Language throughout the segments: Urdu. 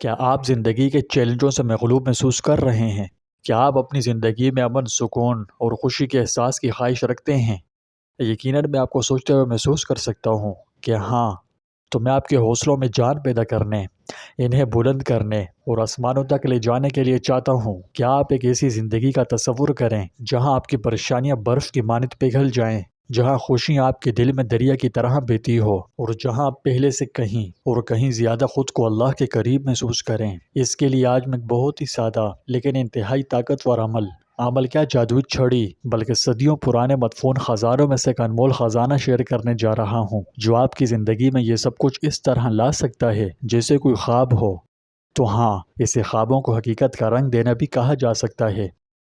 کیا آپ زندگی کے چیلنجوں سے مغلوب محسوس کر رہے ہیں؟ کیا آپ اپنی زندگی میں امن، سکون اور خوشی کے احساس کی خواہش رکھتے ہیں؟ یقیناً میں آپ کو سوچتے ہوئے محسوس کر سکتا ہوں کہ ہاں، تو میں آپ کے حوصلوں میں جان پیدا کرنے، انہیں بلند کرنے اور آسمانوں تک لے جانے کے لیے چاہتا ہوں۔ کیا آپ ایک ایسی زندگی کا تصور کریں جہاں آپ کی پریشانیاں برف کی مانند پگھل جائیں، جہاں خوشیاں آپ کے دل میں دریا کی طرح بہتی ہو، اور جہاں آپ پہلے سے کہیں اور کہیں زیادہ خود کو اللہ کے قریب محسوس کریں۔ اس کے لیے آج میں ایک بہت ہی سادہ لیکن انتہائی طاقتور عمل کیا جادوئی چھڑی بلکہ صدیوں پرانے مدفون خزانوں میں سے ایک انمول خزانہ شیئر کرنے جا رہا ہوں، جو آپ کی زندگی میں یہ سب کچھ اس طرح لا سکتا ہے جیسے کوئی خواب ہو۔ تو ہاں، اسے خوابوں کو حقیقت کا رنگ دینا بھی کہا جا سکتا ہے۔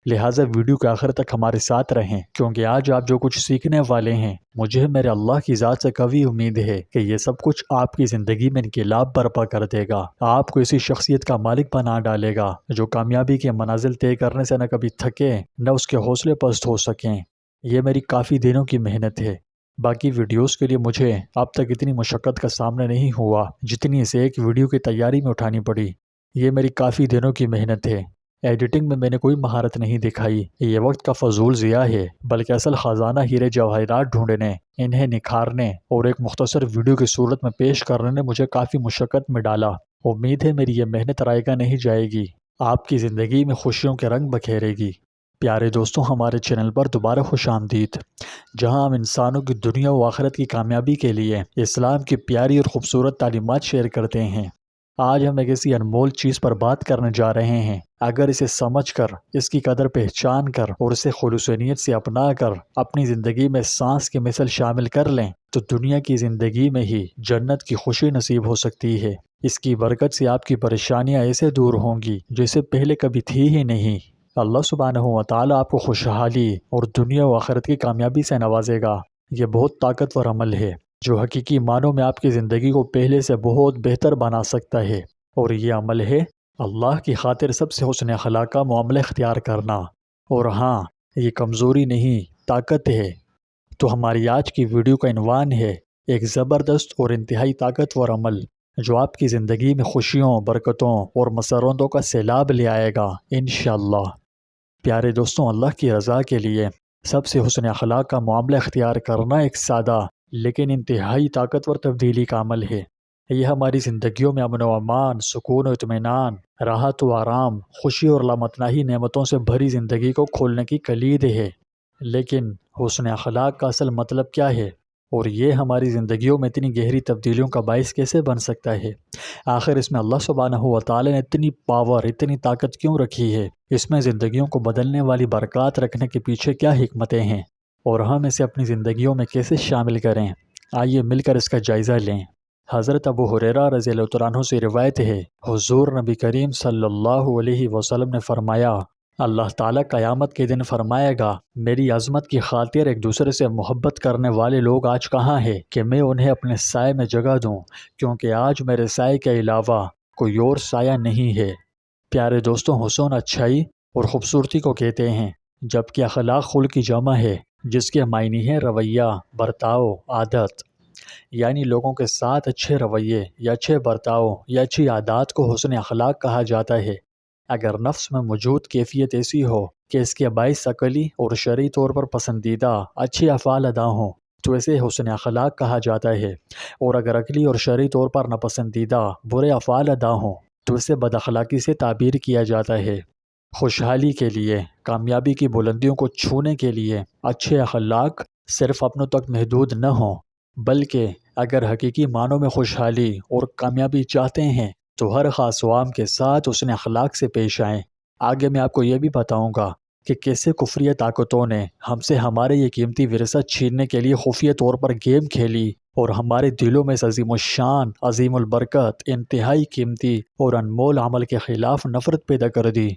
لہٰذا ویڈیو کے آخر تک ہمارے ساتھ رہیں، کیونکہ آج آپ جو کچھ سیکھنے والے ہیں، مجھے میرے اللہ کی ذات سے قوی امید ہے کہ یہ سب کچھ آپ کی زندگی میں انقلاب برپا کر دے گا، آپ کو اسی شخصیت کا مالک بنا ڈالے گا جو کامیابی کے منازل طے کرنے سے نہ کبھی تھکے نہ اس کے حوصلے پست ہو سکیں۔ یہ میری کافی دنوں کی محنت ہے۔ باقی ویڈیوز کے لیے مجھے اب تک اتنی مشقت کا سامنا نہیں ہوا جتنی اسے ایک ویڈیو کی تیاری میں اٹھانی پڑی۔ یہ میری کافی دنوں کی محنت ہے۔ ایڈیٹنگ میں نے کوئی مہارت نہیں دکھائی، یہ وقت کا فضول ضیاع ہے، بلکہ اصل خزانہ ہیرے جواہرات ڈھونڈنے، انہیں نکھارنے اور ایک مختصر ویڈیو کی صورت میں پیش کرنے نے مجھے کافی مشقت میں ڈالا۔ امید ہے میری یہ محنت رائگاں نہیں جائے گی، آپ کی زندگی میں خوشیوں کے رنگ بکھیرے گی۔ پیارے دوستوں، ہمارے چینل پر دوبارہ خوش آمدید، جہاں ہم انسانوں کی دنیا و آخرت کی کامیابی کے لیے اسلام کی پیاری اور خوبصورت تعلیمات شیئر کرتے ہیں۔ آج ہم ایک ایسی انمول چیز پر بات کرنے جا رہے ہیں، اگر اسے سمجھ کر، اس کی قدر پہچان کر اور اسے خلوص نیت سے اپنا کر اپنی زندگی میں سانس کی مثل شامل کر لیں تو دنیا کی زندگی میں ہی جنت کی خوشی نصیب ہو سکتی ہے۔ اس کی برکت سے آپ کی پریشانیاں ایسے دور ہوں گی جیسے پہلے کبھی تھی ہی نہیں۔ اللہ سبحانہ و تعالیٰ آپ کو خوشحالی اور دنیا و آخرت کی کامیابی سے نوازے گا۔ یہ بہت طاقتور عمل ہے جو حقیقی معنوں میں آپ کی زندگی کو پہلے سے بہت بہتر بنا سکتا ہے، اور یہ عمل ہے اللہ کی خاطر سب سے حسن اخلاق کا معاملہ اختیار کرنا۔ اور ہاں، یہ کمزوری نہیں، طاقت ہے۔ تو ہماری آج کی ویڈیو کا عنوان ہے ایک زبردست اور انتہائی طاقتور عمل جو آپ کی زندگی میں خوشیوں، برکتوں اور مسرتوں کا سیلاب لے آئے گا انشاءاللہ۔ پیارے دوستوں، اللہ کی رضا کے لیے سب سے حسن اخلاق کا معاملہ اختیار کرنا ایک سادہ لیکن انتہائی طاقتور تبدیلی کا عمل ہے۔ یہ ہماری زندگیوں میں امن و امان، سکون و اطمینان، راحت و آرام، خوشی اور لامتناہی نعمتوں سے بھری زندگی کو کھولنے کی کلید ہے۔ لیکن حسن اخلاق کا اصل مطلب کیا ہے، اور یہ ہماری زندگیوں میں اتنی گہری تبدیلیوں کا باعث کیسے بن سکتا ہے؟ آخر اس میں اللہ سبحانہ و تعالی نے اتنی پاور، اتنی طاقت کیوں رکھی ہے؟ اس میں زندگیوں کو بدلنے والی برکات رکھنے کے پیچھے کیا حکمتیں ہیں، اور ہم اسے اپنی زندگیوں میں کیسے شامل کریں؟ آئیے مل کر اس کا جائزہ لیں۔ حضرت ابو ہریرہ رضی اللہ عنہ سے روایت ہے، حضور نبی کریم صلی اللہ علیہ وسلم نے فرمایا، اللہ تعالیٰ قیامت کے دن فرمائے گا، میری عظمت کی خاطر ایک دوسرے سے محبت کرنے والے لوگ آج کہاں ہیں کہ میں انہیں اپنے سائے میں جگہ دوں، کیونکہ آج میرے سائے کے علاوہ کوئی اور سایہ نہیں ہے۔ پیارے دوستوں، حسن اچھائی اور خوبصورتی کو کہتے ہیں، جبکہ اخلاق خلق کی جمع ہے، جس کے معنی ہے رویہ، برتاؤ، عادت۔ یعنی لوگوں کے ساتھ اچھے رویے یا اچھے برتاؤ یا اچھی عادات کو حسن اخلاق کہا جاتا ہے۔ اگر نفس میں موجود کیفیت ایسی ہو کہ اس کے باعث عقلی اور شرعی طور پر پسندیدہ اچھے افعال ادا ہوں تو اسے حسن اخلاق کہا جاتا ہے، اور اگر عقلی اور شرعی طور پر ناپسندیدہ برے افعال ادا ہوں تو اسے بد اخلاقی سے تعبیر کیا جاتا ہے۔ خوشحالی کے لیے، کامیابی کی بلندیوں کو چھونے کے لیے اچھے اخلاق صرف اپنوں تک محدود نہ ہوں، بلکہ اگر حقیقی معنوں میں خوشحالی اور کامیابی چاہتے ہیں تو ہر خاص و عام کے ساتھ حسن اخلاق سے پیش آئیں۔ آگے میں آپ کو یہ بھی بتاؤں گا کہ کیسے کفری طاقتوں نے ہم سے ہمارے یہ قیمتی ورثہ چھیننے کے لیے خفیہ طور پر گیم کھیلی اور ہمارے دلوں میں اس عظیم الشان، عظیم البرکت، انتہائی قیمتی اور انمول عمل کے خلاف نفرت پیدا کر دی۔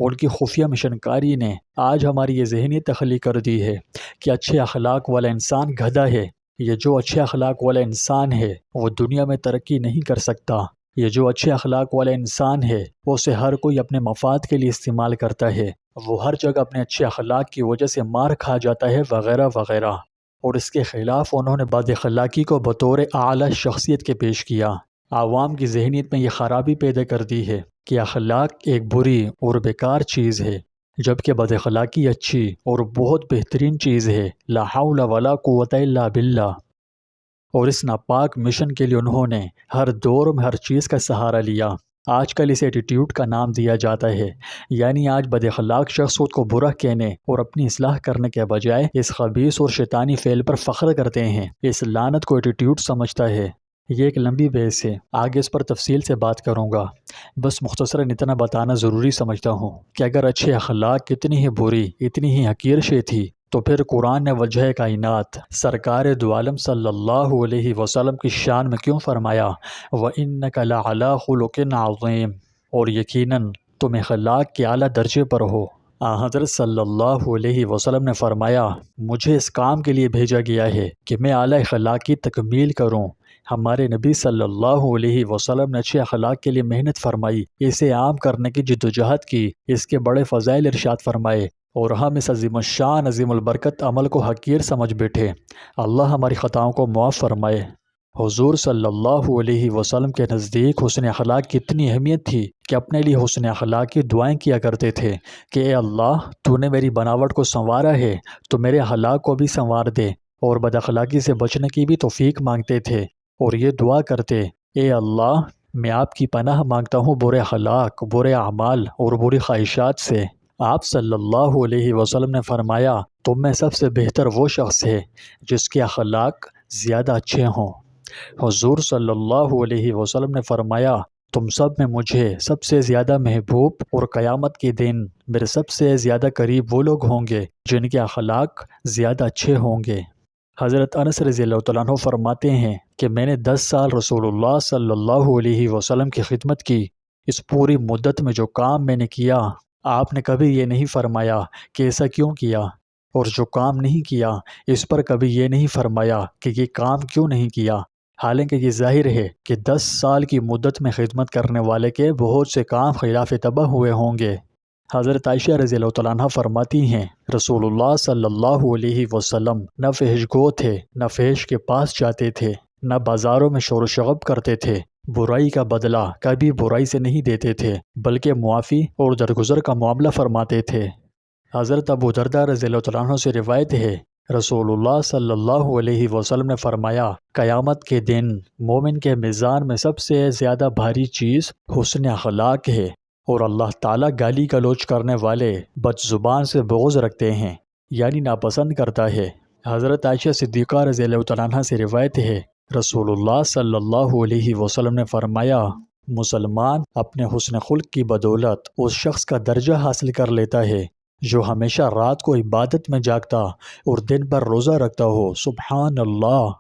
ان کی خفیہ مشن کاری نے آج ہماری یہ ذہنیت تخلیق کر دی ہے کہ اچھے اخلاق والا انسان گدھا ہے۔ یہ جو اچھے اخلاق والا انسان ہے وہ دنیا میں ترقی نہیں کر سکتا۔ یہ جو اچھے اخلاق والا انسان ہے وہ اسے ہر کوئی اپنے مفاد کے لیے استعمال کرتا ہے، وہ ہر جگہ اپنے اچھے اخلاق کی وجہ سے مار کھا جاتا ہے، وغیرہ وغیرہ۔ اور اس کے خلاف انہوں نے بد اخلاقی کو بطور اعلیٰ شخصیت کے پیش کیا۔ عوام کی ذہنیت میں یہ خرابی پیدا کر دی ہے کہ اخلاق ایک بری اور بیکار چیز ہے، جبکہ بد اخلاقی اچھی اور بہت بہترین چیز ہے۔ لا حول ولا قوت الا باللہ۔ اور اس ناپاک مشن کے لیے انہوں نے ہر دور میں ہر چیز کا سہارا لیا۔ آج کل اس ایٹیٹیوڈ کا نام دیا جاتا ہے، یعنی آج بد اخلاق شخص خود کو برا کہنے اور اپنی اصلاح کرنے کے بجائے اس خبیث اور شیطانی فعل پر فخر کرتے ہیں، اس لعنت کو ایٹیٹیوڈ سمجھتا ہے۔ یہ ایک لمبی بحث ہے، آگے اس پر تفصیل سے بات کروں گا، بس مختصراً اتنا بتانا ضروری سمجھتا ہوں کہ اگر اچھے اخلاق کتنی ہی بری، اتنی ہی حقیر شے تھی، تو پھر قرآن نے وجہ کائنات سرکار دو عالم صلی اللہ علیہ وسلم کی شان میں کیوں فرمایا وَإِنَّكَ لَعَلَىٰ خُلُقٍ عَظِيمٍ، اور یقیناً تم اخلاق کے اعلیٰ درجے پر ہو۔ حضرت صلی اللہ علیہ وسلم نے فرمایا مجھے اس کام کے لیے بھیجا گیا ہے کہ میں اعلیٰ اخلاق کی تکمیل کروں۔ ہمارے نبی صلی اللہ علیہ وسلم نے اچھے اخلاق کے لیے محنت فرمائی، اسے عام کرنے کی جدوجہد کی، اس کے بڑے فضائل ارشاد فرمائے، اور ہم اس عظیم الشان عظیم البرکت عمل کو حقیر سمجھ بیٹھے۔ اللہ ہماری خطاؤں کو معاف فرمائے۔ حضور صلی اللہ علیہ وسلم کے نزدیک حسن اخلاق کی اتنی اہمیت تھی کہ اپنے لیے حسن اخلاق کی دعائیں کیا کرتے تھے کہ اے اللہ تو نے میری بناوٹ کو سنوارا ہے تو میرے اخلاق کو بھی سنوار دے، اور بد اخلاقی سے بچنے کی بھی توفیق مانگتے تھے، اور یہ دعا کرتے اے اللہ میں آپ کی پناہ مانگتا ہوں برے اخلاق، برے اعمال اور بری خواہشات سے۔ آپ صلی اللہ علیہ وسلم نے فرمایا تم میں سب سے بہتر وہ شخص ہے جس کے اخلاق زیادہ اچھے ہوں۔ حضور صلی اللہ علیہ وسلم نے فرمایا تم سب میں مجھے سب سے زیادہ محبوب اور قیامت کے دن میرے سب سے زیادہ قریب وہ لوگ ہوں گے جن کے اخلاق زیادہ اچھے ہوں گے۔ حضرت انس رضی اللہ تعالیٰ عنہ فرماتے ہیں کہ میں نے 10 سال رسول اللہ صلی اللہ علیہ وسلم کی خدمت کی، اس پوری مدت میں جو کام میں نے کیا آپ نے کبھی یہ نہیں فرمایا کہ ایسا کیوں کیا، اور جو کام نہیں کیا اس پر کبھی یہ نہیں فرمایا کہ یہ کام کیوں نہیں کیا، حالانکہ یہ ظاہر ہے کہ 10 سال کی مدت میں خدمت کرنے والے کے بہت سے کام خلاف طبع ہوئے ہوں گے۔ حضرت عائشہ رضی اللہ تعالیٰ عنہ فرماتی ہیں رسول اللہ صلی اللہ علیہ وسلم نہ فحش گو تھے، نہ فحش کے پاس جاتے تھے، نہ بازاروں میں شور و شغب کرتے تھے، برائی کا بدلہ کبھی برائی سے نہیں دیتے تھے بلکہ معافی اور درگزر کا معاملہ فرماتے تھے۔ حضرت ابو درداء رضی اللہ تعالیٰ عنہ سے روایت ہے رسول اللہ صلی اللہ علیہ وسلم نے فرمایا قیامت کے دن مومن کے میزان میں سب سے زیادہ بھاری چیز حسن اخلاق ہے، اور اللہ تعالیٰ گالی گلوچ کرنے والے بد زبان سے بغض رکھتے ہیں، یعنی ناپسند کرتا ہے۔ حضرت عائشہ صدیقہ رضی اللہ تعالیٰ عنہ سے روایت ہے رسول اللہ صلی اللہ علیہ وسلم نے فرمایا مسلمان اپنے حسن خلق کی بدولت اس شخص کا درجہ حاصل کر لیتا ہے جو ہمیشہ رات کو عبادت میں جاگتا اور دن بھر روزہ رکھتا ہو۔ سبحان اللہ۔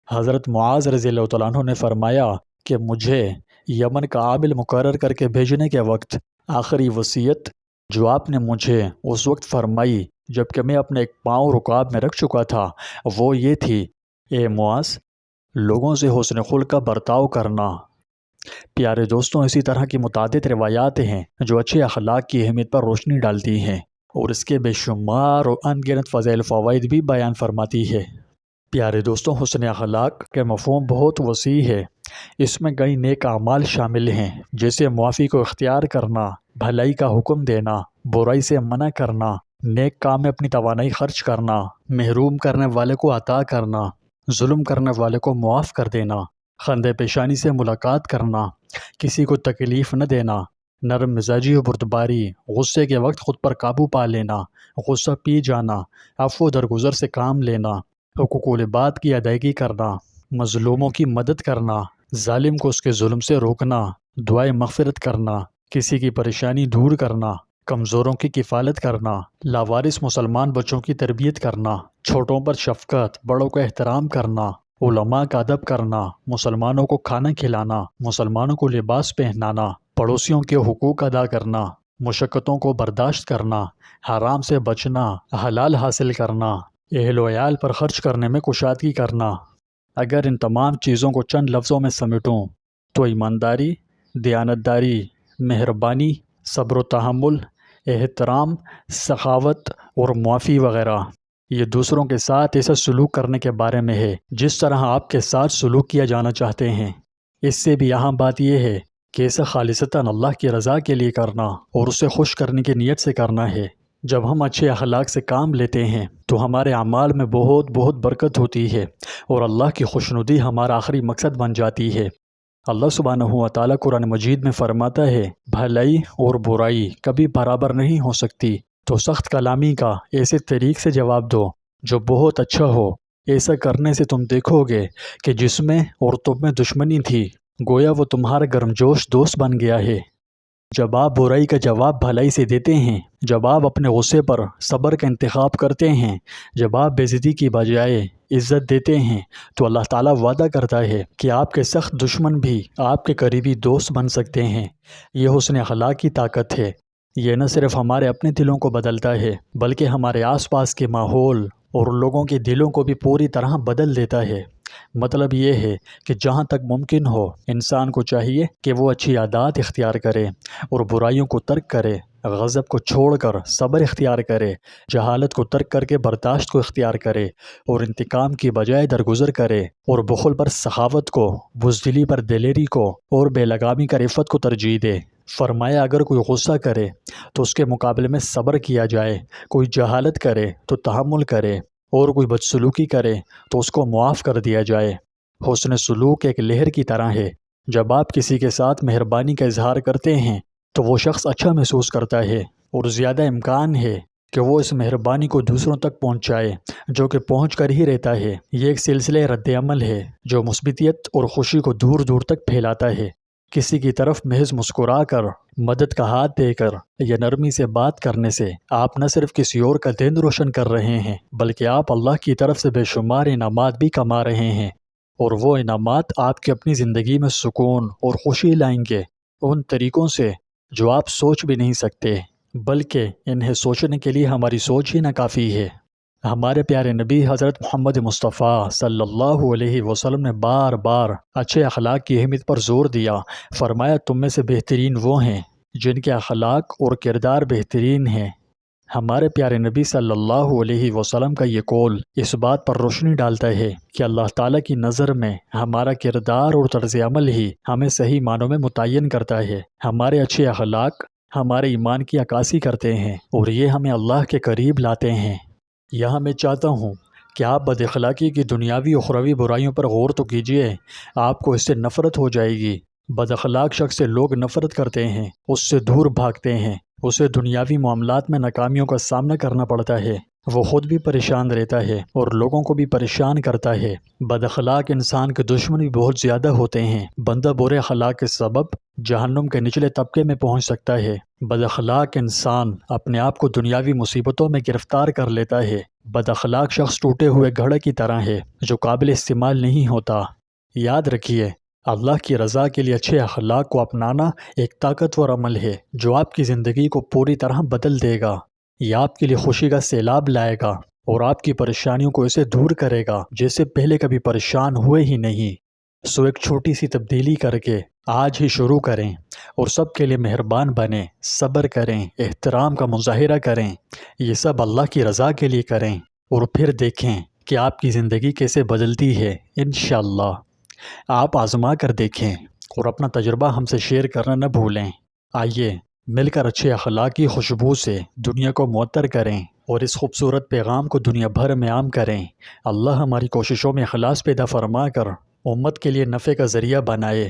حضرت معاذ رضی اللہ تعالیٰ عنہ نے فرمایا کہ مجھے یمن کا عامل مقرر کر کے بھیجنے کے وقت آخری وصیت جو آپ نے مجھے اس وقت فرمائی جبکہ میں اپنے ایک پاؤں رکاب میں رکھ چکا تھا وہ یہ تھی اے معاذ لوگوں سے حسن خلق کا برتاؤ کرنا۔ پیارے دوستوں، اسی طرح کی متعدد روایات ہیں جو اچھے اخلاق کی اہمیت پر روشنی ڈالتی ہیں اور اس کے بے شمار اور ان گنت فضائل فوائد بھی بیان فرماتی ہے۔ پیارے دوستوں، حسن اخلاق کے مفہوم بہت وسیع ہے، اس میں کئی نیک اعمال شامل ہیں جیسے معافی کو اختیار کرنا، بھلائی کا حکم دینا، برائی سے منع کرنا، نیک کام میں اپنی توانائی خرچ کرنا، محروم کرنے والے کو عطا کرنا، ظلم کرنے والے کو معاف کر دینا، خندے پیشانی سے ملاقات کرنا، کسی کو تکلیف نہ دینا، نرم مزاجی و بردباری، غصے کے وقت خود پر قابو پا لینا، غصہ پی جانا، عفو درگزر سے کام لینا، حقوق العباد کی ادائیگی کرنا، مظلوموں کی مدد کرنا، ظالم کو اس کے ظلم سے روکنا، دعائے مغفرت کرنا، کسی کی پریشانی دور کرنا، کمزوروں کی کفالت کرنا، لاوارث مسلمان بچوں کی تربیت کرنا، چھوٹوں پر شفقت، بڑوں کا احترام کرنا، علماء کا ادب کرنا، مسلمانوں کو کھانا کھلانا، مسلمانوں کو لباس پہنانا، پڑوسیوں کے حقوق ادا کرنا، مشقتوں کو برداشت کرنا، حرام سے بچنا، حلال حاصل کرنا، اہل و عیال پر خرچ کرنے میں کشادگی کرنا۔ اگر ان تمام چیزوں کو چند لفظوں میں سمیٹوں تو ایمانداری، دیانتداری، مہربانی، صبر و تحمل، احترام، سخاوت اور معافی وغیرہ یہ دوسروں کے ساتھ ایسا سلوک کرنے کے بارے میں ہے جس طرح آپ کے ساتھ سلوک کیا جانا چاہتے ہیں۔ اس سے بھی اہم بات یہ ہے کہ اسے خالصتاً اللہ کی رضا کے لیے کرنا اور اسے خوش کرنے کی نیت سے کرنا ہے۔ جب ہم اچھے اخلاق سے کام لیتے ہیں تو ہمارے اعمال میں بہت برکت ہوتی ہے اور اللہ کی خوشنودی ہمارا آخری مقصد بن جاتی ہے۔ اللہ سبحانہ و تعالیٰ قرآن مجید میں فرماتا ہے، بھلائی اور برائی کبھی برابر نہیں ہو سکتی، تو سخت کلامی کا ایسے طریق سے جواب دو جو بہت اچھا ہو۔ ایسا کرنے سے تم دیکھو گے کہ جس میں اور تم میں دشمنی تھی، گویا وہ تمہارا گرمجوش دوست بن گیا ہے۔ جب آپ برائی کا جواب بھلائی سے دیتے ہیں، جب آپ اپنے غصے پر صبر کا انتخاب کرتے ہیں، جب آپ بے عزتی کی بجائے عزت دیتے ہیں، تو اللہ تعالیٰ وعدہ کرتا ہے کہ آپ کے سخت دشمن بھی آپ کے قریبی دوست بن سکتے ہیں۔ یہ حسن اخلاق کی طاقت ہے۔ یہ نہ صرف ہمارے اپنے دلوں کو بدلتا ہے بلکہ ہمارے آس پاس کے ماحول اور لوگوں کے دلوں کو بھی پوری طرح بدل دیتا ہے۔ مطلب یہ ہے کہ جہاں تک ممکن ہو انسان کو چاہیے کہ وہ اچھی عادات اختیار کرے اور برائیوں کو ترک کرے، غضب کو چھوڑ کر صبر اختیار کرے، جہالت کو ترک کر کے برداشت کو اختیار کرے اور انتقام کی بجائے درگزر کرے، اور بخل پر سخاوت کو، بزدلی پر دلیری کو اور بے لگامی کا عفت کو ترجیح دے۔ فرمایا اگر کوئی غصہ کرے تو اس کے مقابلے میں صبر کیا جائے، کوئی جہالت کرے تو تحمل کرے، اور کوئی بدسلوکی کرے تو اس کو معاف کر دیا جائے۔ حسن سلوک ایک لہر کی طرح ہے۔ جب آپ کسی کے ساتھ مہربانی کا اظہار کرتے ہیں تو وہ شخص اچھا محسوس کرتا ہے اور زیادہ امکان ہے کہ وہ اس مہربانی کو دوسروں تک پہنچائے، جو کہ پہنچ کر ہی رہتا ہے۔ یہ ایک سلسلہ رد عمل ہے جو مثبتیت اور خوشی کو دور دور تک پھیلاتا ہے۔ کسی کی طرف محض مسکرا کر، مدد کا ہاتھ دے کر یا نرمی سے بات کرنے سے آپ نہ صرف کسی اور کا دین روشن کر رہے ہیں بلکہ آپ اللہ کی طرف سے بے شمار انعامات بھی کما رہے ہیں، اور وہ انعامات آپ کی اپنی زندگی میں سکون اور خوشی لائیں گے ان طریقوں سے جو آپ سوچ بھی نہیں سکتے، بلکہ انہیں سوچنے کے لیے ہماری سوچ ہی نہ کافی ہے۔ ہمارے پیارے نبی حضرت محمد مصطفیٰ صلی اللہ علیہ وسلم نے بار بار اچھے اخلاق کی اہمیت پر زور دیا۔ فرمایا تم میں سے بہترین وہ ہیں جن کے اخلاق اور کردار بہترین ہیں۔ ہمارے پیارے نبی صلی اللہ علیہ وسلم کا یہ قول اس بات پر روشنی ڈالتا ہے کہ اللہ تعالیٰ کی نظر میں ہمارا کردار اور طرز عمل ہی ہمیں صحیح معنوں میں متعین کرتا ہے۔ ہمارے اچھے اخلاق ہمارے ایمان کی عکاسی کرتے ہیں اور یہ ہمیں اللہ کے قریب لاتے ہیں۔ یہاں میں چاہتا ہوں کہ آپ بد اخلاقی کی دنیاوی اخروی برائیوں پر غور تو کیجئے، آپ کو اس سے نفرت ہو جائے گی۔ بد اخلاق شخص سے لوگ نفرت کرتے ہیں، اس سے دور بھاگتے ہیں، اسے دنیاوی معاملات میں ناکامیوں کا سامنا کرنا پڑتا ہے، وہ خود بھی پریشان رہتا ہے اور لوگوں کو بھی پریشان کرتا ہے۔ بد اخلاق انسان کے دشمن بھی بہت زیادہ ہوتے ہیں۔ بندہ برے اخلاق کے سبب جہنم کے نچلے طبقے میں پہنچ سکتا ہے۔ بد اخلاق انسان اپنے آپ کو دنیاوی مصیبتوں میں گرفتار کر لیتا ہے۔ بد اخلاق شخص ٹوٹے ہوئے گھڑے کی طرح ہے جو قابل استعمال نہیں ہوتا۔ یاد رکھیے، اللہ کی رضا کے لیے اچھے اخلاق کو اپنانا ایک طاقتور عمل ہے جو آپ کی زندگی کو پوری طرح بدل دے گا۔ یہ آپ کے لیے خوشی کا سیلاب لائے گا اور آپ کی پریشانیوں کو اسے دور کرے گا جیسے پہلے کبھی پریشان ہوئے ہی نہیں۔ سو ایک چھوٹی سی تبدیلی کر کے آج ہی شروع کریں اور سب کے لیے مہربان بنیں، صبر کریں، احترام کا مظاہرہ کریں۔ یہ سب اللہ کی رضا کے لیے کریں اور پھر دیکھیں کہ آپ کی زندگی کیسے بدلتی ہے۔ انشاءاللہ آپ آزما کر دیکھیں اور اپنا تجربہ ہم سے شیئر کرنا نہ بھولیں۔ آئیے مل کر اچھے اخلاق کی خوشبو سے دنیا کو معطر کریں اور اس خوبصورت پیغام کو دنیا بھر میں عام کریں۔ اللہ ہماری کوششوں میں اخلاص پیدا فرما کر امت کے لیے نفع کا ذریعہ بنائے۔